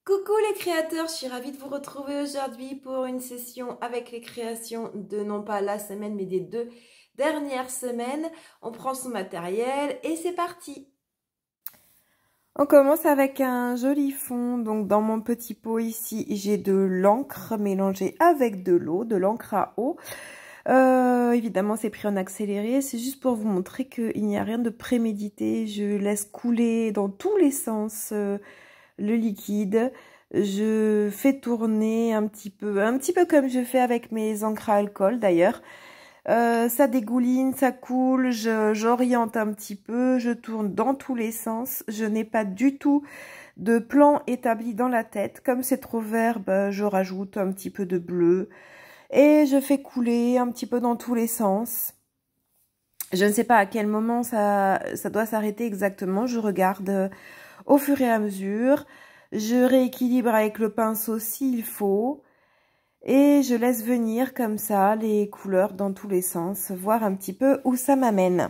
Coucou les créateurs, je suis ravie de vous retrouver aujourd'hui pour une session avec les créations de non pas la semaine mais des 2 dernières semaines. On prend son matériel et c'est parti. On commence avec un joli fond. Donc dans mon petit pot ici, j'ai de l'encre mélangée avec de l'eau, de l'encre à eau. Évidemment, c'est pris en accéléré. C'est juste pour vous montrer qu'il n'y a rien de prémédité. Je laisse couler dans tous les sens le liquide. Je fais tourner un petit peu comme je fais avec mes encres à alcool d'ailleurs. Ça dégouline, ça coule, j'oriente un petit peu, je tourne dans tous les sens. Je n'ai pas du tout de plan établi dans la tête. Comme c'est trop vert, je rajoute un petit peu de bleu. Et je fais couler un petit peu dans tous les sens. Je ne sais pas à quel moment ça doit s'arrêter exactement. Je regarde au fur et à mesure. Je rééquilibre avec le pinceau s'il faut. Et je laisse venir comme ça les couleurs dans tous les sens. Voir un petit peu où ça m'amène.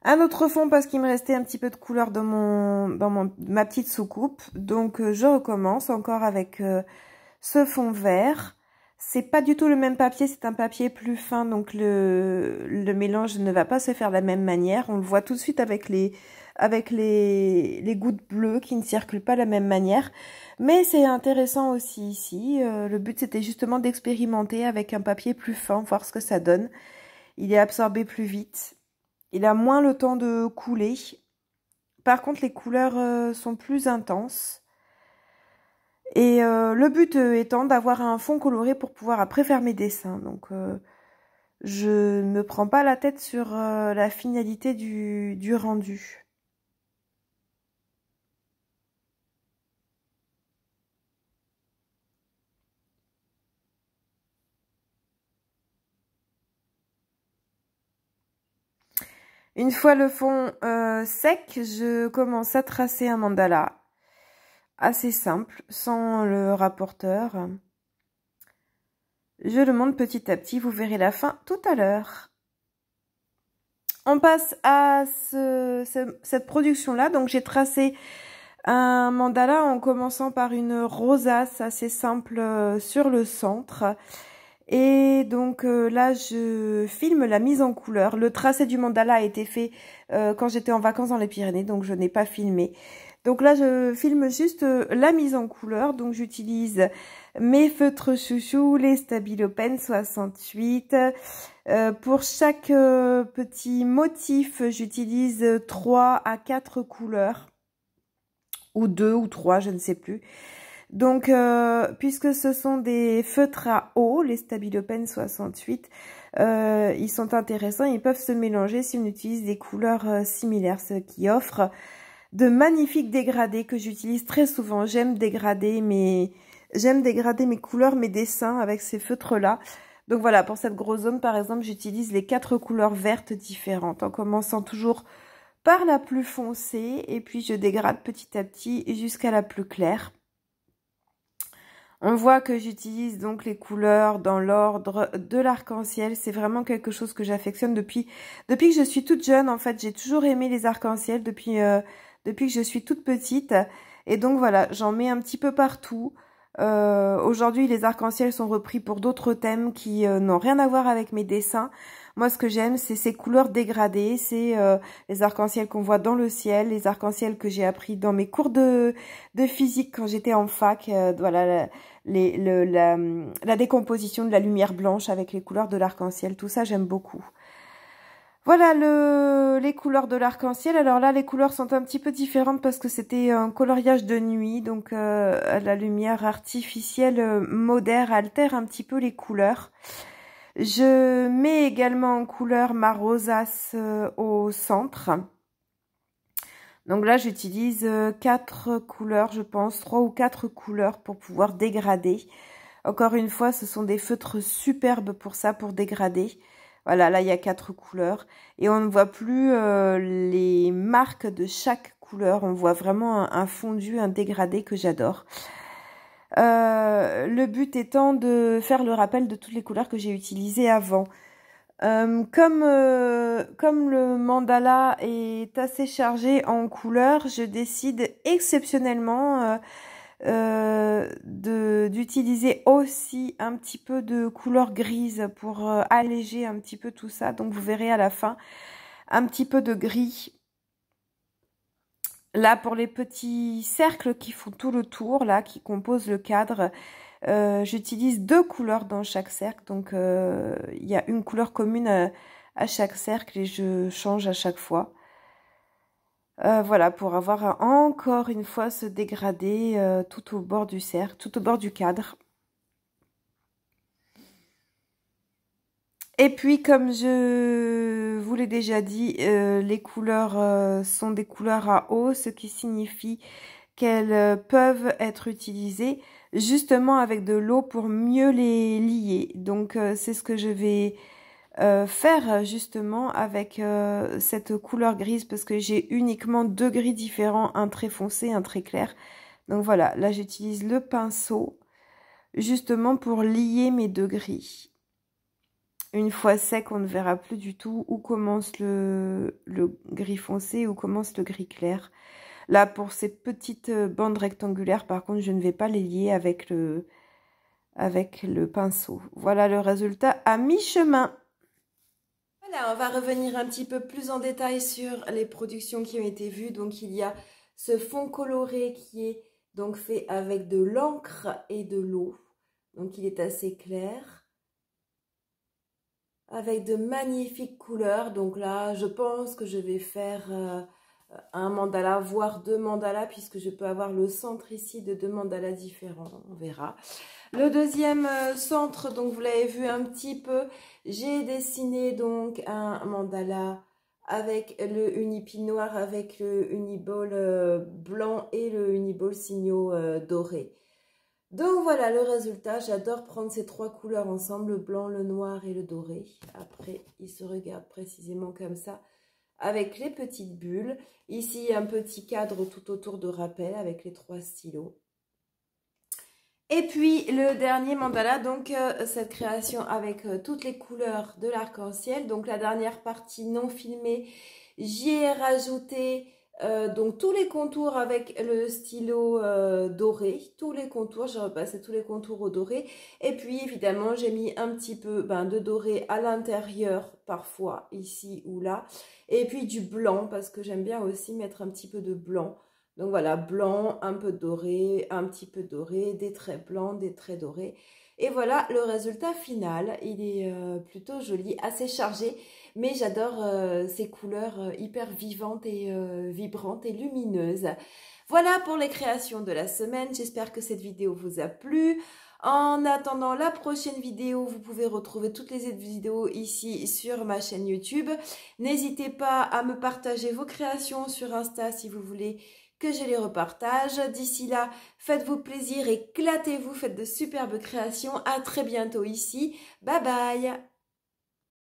Un autre fond parce qu'il me restait un petit peu de couleur dans ma petite soucoupe. Donc je recommence encore avec ce fond vert. C'est pas du tout le même papier, c'est un papier plus fin, donc le mélange ne va pas se faire de la même manière. On le voit tout de suite avec les gouttes bleues qui ne circulent pas de la même manière. Mais c'est intéressant aussi ici. Le but c'était justement d'expérimenter avec un papier plus fin, voir ce que ça donne. Il est absorbé plus vite. Il a moins le temps de couler. Par contre, les couleurs sont plus intenses. Et le but étant d'avoir un fond coloré pour pouvoir après faire mes dessins. Donc, je ne me prends pas la tête sur la finalité du rendu. Une fois le fond sec, je commence à tracer un mandala assez simple, sans le rapporteur. Je le monte petit à petit, vous verrez la fin tout à l'heure. On passe à cette production-là. Donc, j'ai tracé un mandala en commençant par une rosace assez simple sur le centre. Et donc là, je filme la mise en couleur. Le tracé du mandala a été fait quand j'étais en vacances dans les Pyrénées, donc je n'ai pas filmé. Donc là, je filme juste la mise en couleur. Donc j'utilise mes feutres chouchou, les Stabilo Pen 68. Pour chaque petit motif, j'utilise 3 à 4 couleurs. Ou 2 ou 3, je ne sais plus. Donc, puisque ce sont des feutres à eau, les Stabilo Pen 68, ils sont intéressants, ils peuvent se mélanger si on utilise des couleurs similaires, ce qui offre de magnifiques dégradés que j'utilise très souvent. J'aime dégrader mes couleurs, mes dessins avec ces feutres-là. Donc voilà, pour cette grosse zone, par exemple, j'utilise les 4 couleurs vertes différentes, en commençant toujours par la plus foncée, et puis je dégrade petit à petit jusqu'à la plus claire. On voit que j'utilise donc les couleurs dans l'ordre de l'arc-en-ciel. C'est vraiment quelque chose que j'affectionne depuis que je suis toute jeune. En fait, j'ai toujours aimé les arcs-en-ciel depuis que je suis toute petite. Et donc voilà, j'en mets un petit peu partout. Aujourd'hui, les arcs-en-ciel sont repris pour d'autres thèmes qui n'ont rien à voir avec mes dessins. Moi, ce que j'aime, c'est ces couleurs dégradées, c'est les arcs-en-ciel qu'on voit dans le ciel, les arcs-en-ciel que j'ai appris dans mes cours de physique quand j'étais en fac. Voilà, la décomposition de la lumière blanche avec les couleurs de l'arc-en-ciel, tout ça, j'aime beaucoup. Voilà les couleurs de l'arc-en-ciel. Alors là, les couleurs sont un petit peu différentes parce que c'était un coloriage de nuit. Donc la lumière artificielle modère, altère un petit peu les couleurs. Je mets également en couleur ma rosace au centre. Donc là, j'utilise 4 couleurs, je pense, 3 ou 4 couleurs pour pouvoir dégrader. Encore une fois, ce sont des feutres superbes pour ça, pour dégrader. Voilà, là, il y a 4 couleurs. Et on ne voit plus les marques de chaque couleur. On voit vraiment un fondu, un dégradé que j'adore. Le but étant de faire le rappel de toutes les couleurs que j'ai utilisées avant. Comme le mandala est assez chargé en couleurs, je décide exceptionnellement d'utiliser aussi un petit peu de couleur grise pour alléger un petit peu tout ça. Donc vous verrez à la fin un petit peu de gris. Là, pour les petits cercles qui font tout le tour, là, qui composent le cadre, j'utilise 2 couleurs dans chaque cercle. Donc, il y a une couleur commune à chaque cercle et je change à chaque fois. Voilà, pour avoir encore une fois ce dégradé tout au bord du cercle, tout au bord du cadre. Et puis, comme je vous l'ai déjà dit, les couleurs sont des couleurs à eau, ce qui signifie qu'elles peuvent être utilisées justement avec de l'eau pour mieux les lier. Donc, c'est ce que je vais faire justement avec cette couleur grise parce que j'ai uniquement 2 gris différents, un très foncé, un très clair. Donc voilà, là j'utilise le pinceau justement pour lier mes 2 gris. Une fois sec, on ne verra plus du tout où commence le gris foncé, où commence le gris clair. Là, pour ces petites bandes rectangulaires, par contre, je ne vais pas les lier avec le pinceau. Voilà le résultat à mi-chemin. Voilà, on va revenir un petit peu plus en détail sur les productions qui ont été vues. Donc, il y a ce fond coloré qui est donc fait avec de l'encre et de l'eau. Donc, il est assez clair. Avec de magnifiques couleurs. Donc là, je pense que je vais faire un mandala, voire 2 mandalas, puisque je peux avoir le centre ici de 2 mandalas différents. On verra. Le deuxième centre, donc vous l'avez vu un petit peu, j'ai dessiné donc un mandala avec le unipi noir, avec le uniball blanc et le uniball signaux doré. Donc voilà le résultat, j'adore prendre ces 3 couleurs ensemble, le blanc, le noir et le doré. Après, il se regarde précisément comme ça, avec les petites bulles. Ici, un petit cadre tout autour de rappel avec les 3 stylos. Et puis le dernier mandala, donc cette création avec toutes les couleurs de l'arc-en-ciel. Donc la dernière partie non filmée, j'y ai rajouté donc tous les contours avec le stylo doré. Tous les contours, j'ai repassé tous les contours au doré. Et puis évidemment, j'ai mis un petit peu de doré à l'intérieur parfois, ici ou là. Et puis du blanc, parce que j'aime bien aussi mettre un petit peu de blanc. Donc voilà, blanc, un peu doré, un petit peu doré, des traits blancs, des traits dorés. Et voilà le résultat final. Il est plutôt joli, assez chargé. Mais j'adore ces couleurs hyper vivantes et vibrantes et lumineuses. Voilà pour les créations de la semaine. J'espère que cette vidéo vous a plu. En attendant la prochaine vidéo, vous pouvez retrouver toutes les autres vidéos ici sur ma chaîne YouTube. N'hésitez pas à me partager vos créations sur Insta si vous voulez que je les repartage. D'ici là, faites-vous plaisir, éclatez-vous, faites de superbes créations. À très bientôt ici. Bye bye!